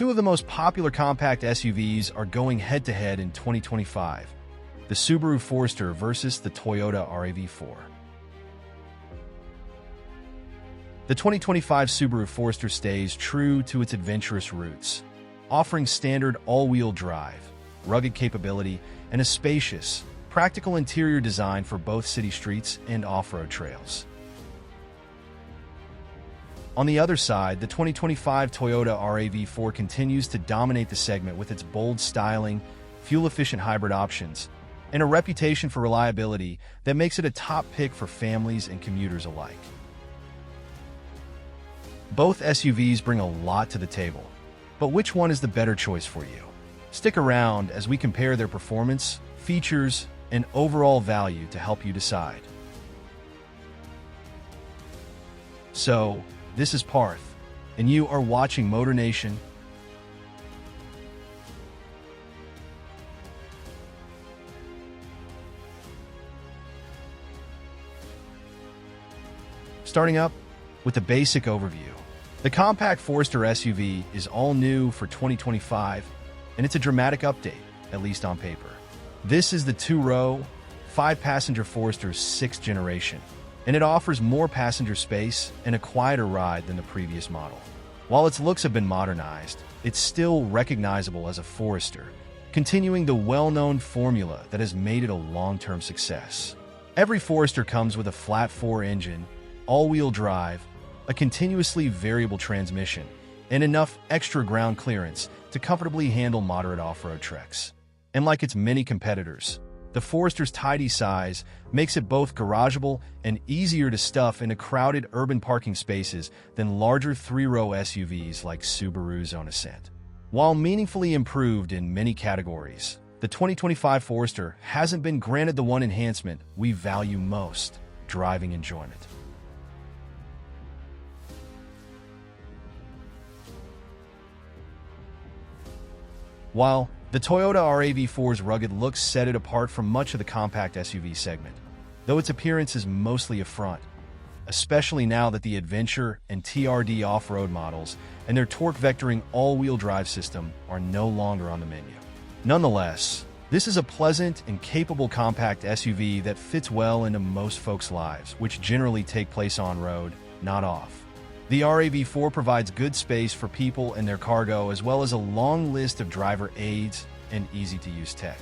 Two of the most popular compact SUVs are going head-to-head in 2025, the Subaru Forester versus the Toyota RAV4. The 2025 Subaru Forester stays true to its adventurous roots, offering standard all-wheel drive, rugged capability, and a spacious, practical interior design for both city streets and off-road trails. On the other side, the 2025 Toyota RAV4 continues to dominate the segment with its bold styling, fuel-efficient hybrid options, and a reputation for reliability that makes it a top pick for families and commuters alike. Both SUVs bring a lot to the table, but which one is the better choice for you? Stick around as we compare their performance, features, and overall value to help you decide. So, this is Parth, and you are watching MotorNation. Starting up with a basic overview. The compact Forester SUV is all new for 2025, and it's a dramatic update, at least on paper. This is the two-row, five-passenger Forester's sixth generation, and it offers more passenger space and a quieter ride than the previous model. While its looks have been modernized, it's still recognizable as a Forester, continuing the well-known formula that has made it a long-term success. Every Forester comes with a flat-4 engine, all-wheel drive, a continuously variable transmission, and enough extra ground clearance to comfortably handle moderate off-road treks. And like its many competitors, the Forester's tidy size makes it both garageable and easier to stuff into crowded urban parking spaces than larger three-row SUVs like Subaru's own Ascent. While meaningfully improved in many categories, the 2025 Forester hasn't been granted the one enhancement we value most: driving enjoyment. While the Toyota RAV4's rugged looks set it apart from much of the compact SUV segment, though its appearance is mostly a front, especially now that the Adventure and TRD off-road models and their torque-vectoring all-wheel drive system are no longer on the menu. Nonetheless, this is a pleasant and capable compact SUV that fits well into most folks' lives, which generally take place on-road, not off. The RAV4 provides good space for people and their cargo, as well as a long list of driver aids and easy-to-use tech.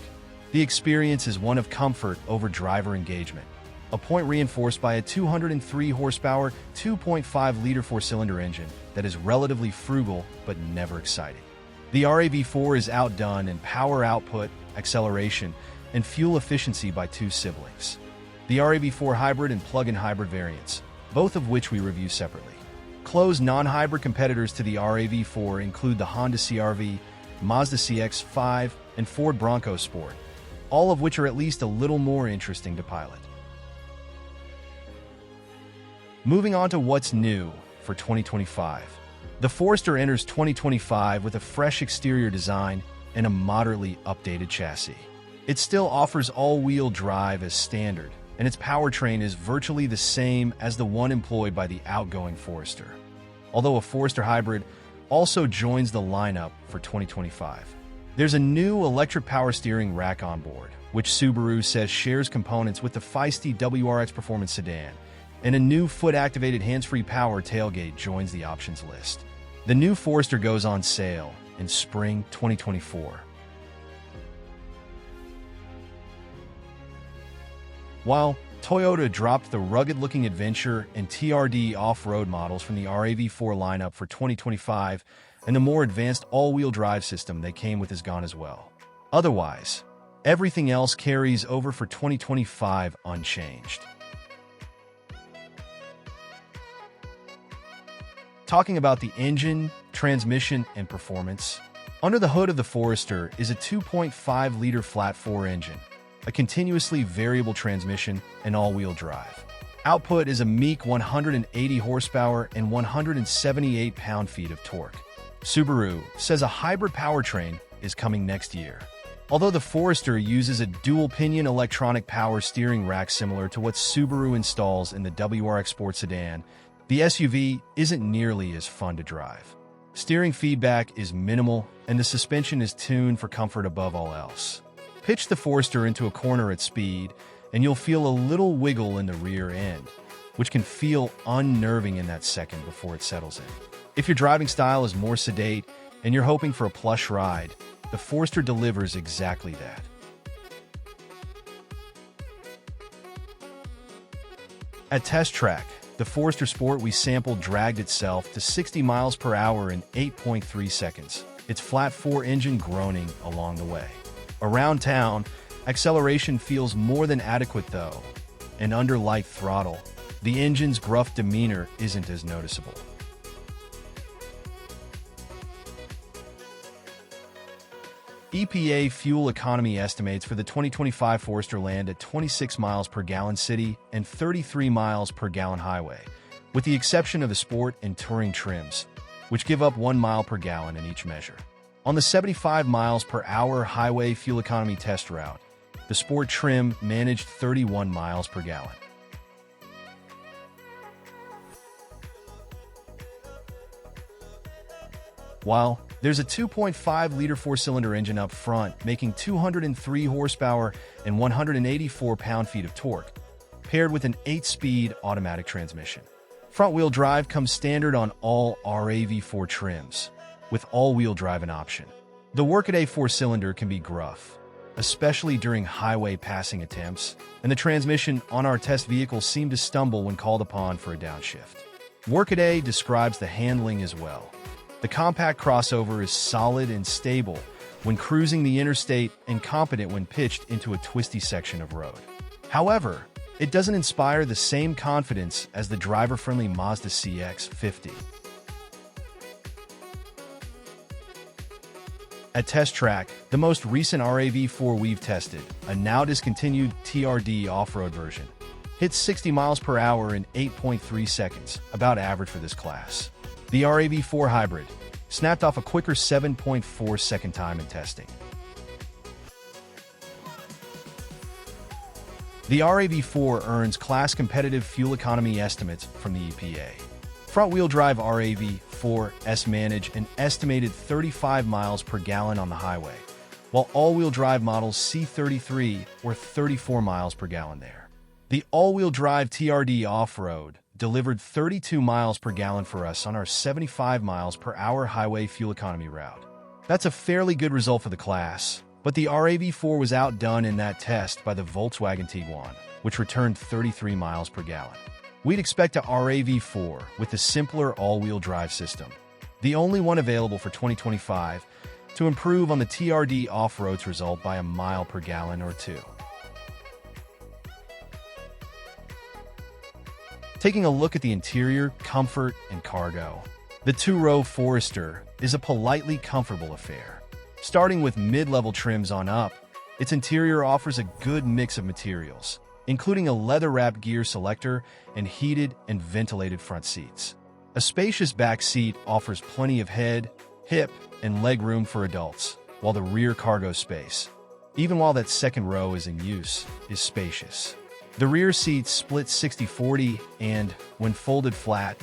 The experience is one of comfort over driver engagement, a point reinforced by a 203-horsepower, 2.5-liter four-cylinder engine that is relatively frugal but never exciting. The RAV4 is outdone in power output, acceleration, and fuel efficiency by two siblings: the RAV4 hybrid and plug-in hybrid variants, both of which we review separately. Close non-hybrid competitors to the RAV4 include the Honda CR-V, Mazda CX-5, and Ford Bronco Sport, all of which are at least a little more interesting to pilot. Moving on to what's new for 2025. The Forester enters 2025 with a fresh exterior design and a moderately updated chassis. It still offers all-wheel drive as standard, and its powertrain is virtually the same as the one employed by the outgoing Forester. Although a Forester hybrid also joins the lineup for 2025. There's a new electric power steering rack on board, which Subaru says shares components with the feisty WRX Performance sedan, and a new foot-activated hands-free power tailgate joins the options list. The new Forester goes on sale in spring 2024. While Toyota dropped the rugged-looking Adventure and TRD off-road models from the RAV4 lineup for 2025, and the more advanced all-wheel drive system they came with is gone as well. Otherwise, everything else carries over for 2025 unchanged. Talking about the engine, transmission, and performance, under the hood of the Forester is a 2.5-liter flat-4 engine, a continuously variable transmission, and all-wheel drive. Output is a meek 180 horsepower and 178 pound-feet of torque. Subaru says a hybrid powertrain is coming next year. Although the Forester uses a dual-pinion electronic power steering rack similar to what Subaru installs in the WRX Sport sedan, the SUV isn't nearly as fun to drive. Steering feedback is minimal, and the suspension is tuned for comfort above all else. Pitch the Forester into a corner at speed, and you'll feel a little wiggle in the rear end, which can feel unnerving in that second before it settles in. If your driving style is more sedate and you're hoping for a plush ride, the Forester delivers exactly that. At test track, the Forester Sport we sampled dragged itself to 60 miles per hour in 8.3 seconds, its flat 4 engine groaning along the way. Around town, acceleration feels more than adequate though, and under light throttle, the engine's gruff demeanor isn't as noticeable. EPA fuel economy estimates for the 2025 Forester land at 26 miles per gallon city and 33 miles per gallon highway, with the exception of the Sport and Touring trims, which give up 1 mile per gallon in each measure. On the 75 miles per hour highway fuel economy test route, the Sport trim managed 31 miles per gallon. While there's a 2.5-liter four-cylinder engine up front, making 203 horsepower and 184 pound-feet of torque, paired with an 8-speed automatic transmission. Front-wheel drive comes standard on all RAV4 trims, with all-wheel drive an option. The workaday four-cylinder can be gruff, especially during highway passing attempts, and the transmission on our test vehicle seemed to stumble when called upon for a downshift. Workaday describes the handling as well. The compact crossover is solid and stable when cruising the interstate and competent when pitched into a twisty section of road. However, it doesn't inspire the same confidence as the driver-friendly Mazda CX-50. At test track, the most recent RAV4 we've tested, a now discontinued TRD off-road version, hits 60 miles per hour in 8.3 seconds, about average for this class. The RAV4 Hybrid snapped off a quicker 7.4 second time in testing. The RAV4 earns class-competitive fuel economy estimates from the EPA. Front-wheel drive RAV4s manage an estimated 35 miles per gallon on the highway, while all-wheel drive models see 33 or 34 miles per gallon there. The all-wheel drive TRD off-road delivered 32 miles per gallon for us on our 75 miles per hour highway fuel economy route. That's a fairly good result for the class, but the RAV4 was outdone in that test by the Volkswagen Tiguan, which returned 33 miles per gallon. We'd expect a RAV4 with a simpler all-wheel drive system, the only one available for 2025, to improve on the TRD off-road's result by a mile per gallon or two. Taking a look at the interior, comfort, and cargo, the two-row Forester is a politely comfortable affair. Starting with mid-level trims on up, its interior offers a good mix of materials, including a leather-wrapped gear selector and heated and ventilated front seats. A spacious back seat offers plenty of head, hip, and leg room for adults, while the rear cargo space, even while that second row is in use, is spacious. The rear seats split 60-40 and, when folded flat,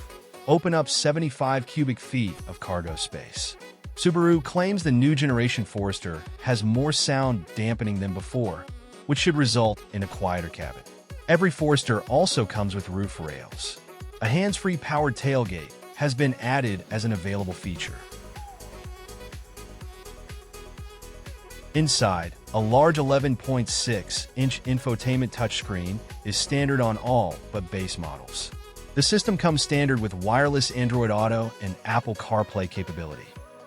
open up 75 cubic feet of cargo space. Subaru claims the new generation Forester has more sound dampening than before, which should result in a quieter cabin. Every Forester also comes with roof rails. A hands-free powered tailgate has been added as an available feature. Inside, a large 11.6-inch infotainment touchscreen is standard on all but base models. The system comes standard with wireless Android Auto and Apple CarPlay capability.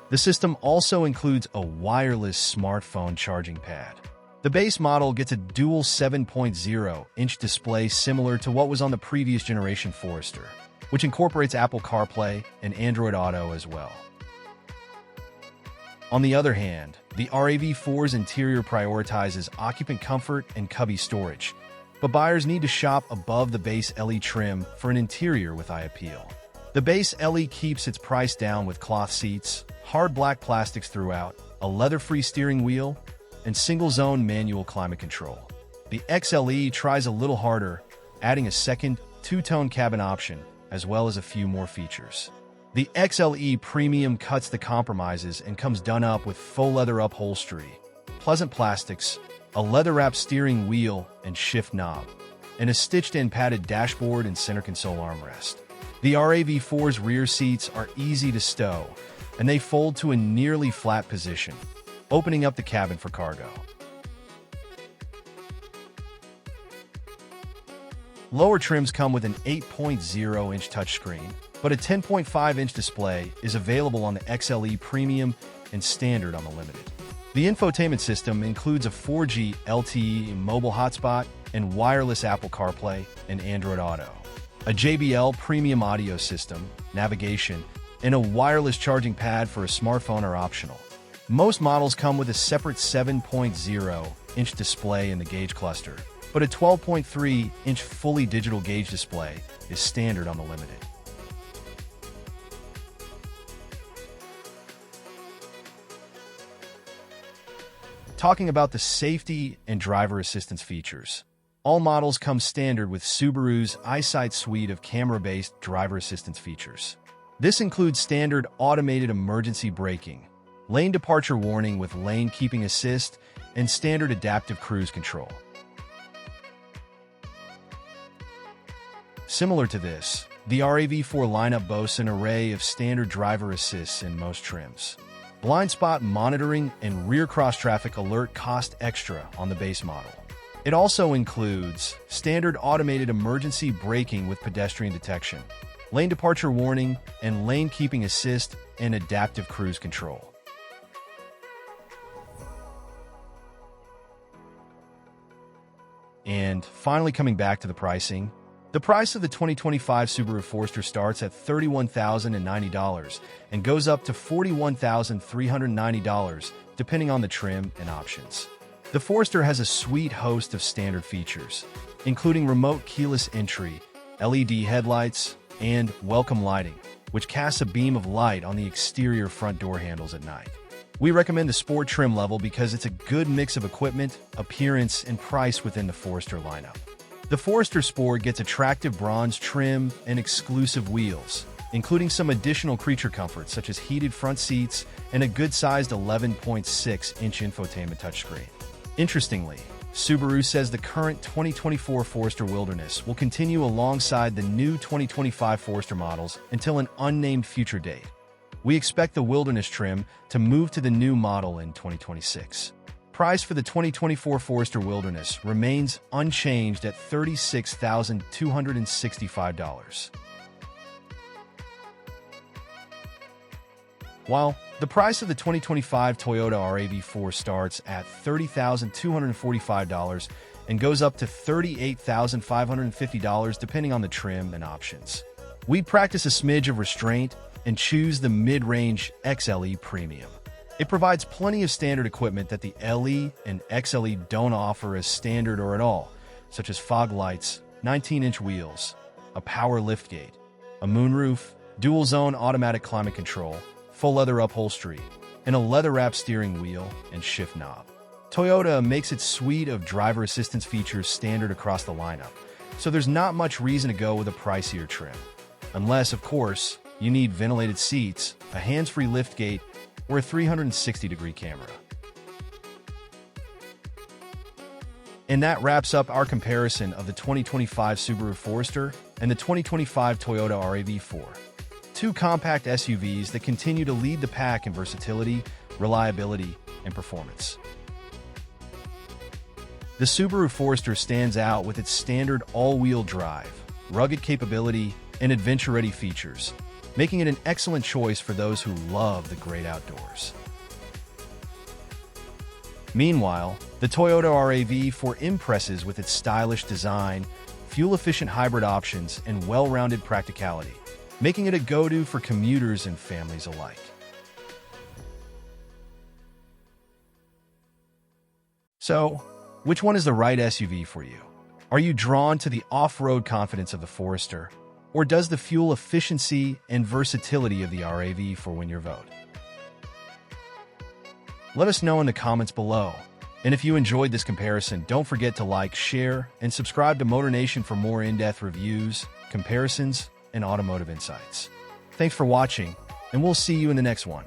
The system also includes a wireless smartphone charging pad. The base model gets a dual 7.0-inch display similar to what was on the previous generation Forester, which incorporates Apple CarPlay and Android Auto as well. On the other hand, the RAV4's interior prioritizes occupant comfort and cubby storage, but buyers need to shop above the base LE trim for an interior with eye appeal. The base LE keeps its price down with cloth seats, hard black plastics throughout, a leather-free steering wheel, and single-zone manual climate control. The XLE tries a little harder, adding a second, two-tone cabin option, as well as a few more features. The XLE Premium cuts the compromises and comes done up with faux leather upholstery, pleasant plastics, a leather-wrapped steering wheel and shift knob, and a stitched-in padded dashboard and center console armrest. The RAV4's rear seats are easy to stow, and they fold to a nearly flat position, opening up the cabin for cargo. Lower trims come with an 8.0-inch touchscreen, but a 10.5-inch display is available on the XLE Premium and Standard on the Limited. The infotainment system includes a 4G LTE mobile hotspot and wireless Apple CarPlay and Android Auto, a JBL premium audio system, navigation, and a wireless charging pad for a smartphone are optional. Most models come with a separate 7.0-inch display in the gauge cluster, but a 12.3-inch fully digital gauge display is standard on the Limited. Talking about the safety and driver assistance features. All models come standard with Subaru's EyeSight suite of camera-based driver assistance features. This includes standard automated emergency braking, lane departure warning with lane keeping assist, and standard adaptive cruise control. Similar to this, the RAV4 lineup boasts an array of standard driver assists in most trims. Blind spot monitoring and rear cross-traffic alert cost extra on the base model. It also includes standard automated emergency braking with pedestrian detection, lane departure warning, and lane keeping assist and adaptive cruise control. And finally, coming back to the pricing, the price of the 2025 Subaru Forester starts at $31,090 and goes up to $41,390 depending on the trim and options. The Forester has a sweet host of standard features, including remote keyless entry, LED headlights, and welcome lighting, which casts a beam of light on the exterior front door handles at night. We recommend the Sport trim level because it's a good mix of equipment, appearance, and price within the Forester lineup. The Forester Sport gets attractive bronze trim and exclusive wheels, including some additional creature comforts such as heated front seats and a good-sized 11.6-inch infotainment touchscreen. Interestingly, Subaru says the current 2024 Forester Wilderness will continue alongside the new 2025 Forester models until an unnamed future date. We expect the Wilderness trim to move to the new model in 2026. Price for the 2024 Forester Wilderness remains unchanged at $36,265. While the price of the 2025 Toyota RAV4 starts at $30,245 and goes up to $38,550 depending on the trim and options. We'd practice a smidge of restraint and choose the mid-range XLE Premium. It provides plenty of standard equipment that the LE and XLE don't offer as standard or at all, such as fog lights, 19-inch wheels, a power liftgate, a moonroof, dual-zone automatic climate control, full leather upholstery, and a leather-wrapped steering wheel and shift knob. Toyota makes its suite of driver assistance features standard across the lineup, so there's not much reason to go with a pricier trim. Unless, of course, you need ventilated seats, a hands-free liftgate, or a 360-degree camera. And that wraps up our comparison of the 2025 Subaru Forester and the 2025 Toyota RAV4. Two compact SUVs that continue to lead the pack in versatility, reliability, and performance. The Subaru Forester stands out with its standard all-wheel drive, rugged capability, and adventure-ready features, making it an excellent choice for those who love the great outdoors. Meanwhile, the Toyota RAV4 impresses with its stylish design, fuel-efficient hybrid options, and well-rounded practicality, making it a go-to for commuters and families alike. So, which one is the right SUV for you? Are you drawn to the off-road confidence of the Forester, or does the fuel efficiency and versatility of the RAV4 win your vote? Let us know in the comments below. And if you enjoyed this comparison, don't forget to like, share, and subscribe to MotorNation for more in-depth reviews, comparisons, and automotive insights. Thanks for watching, and we'll see you in the next one.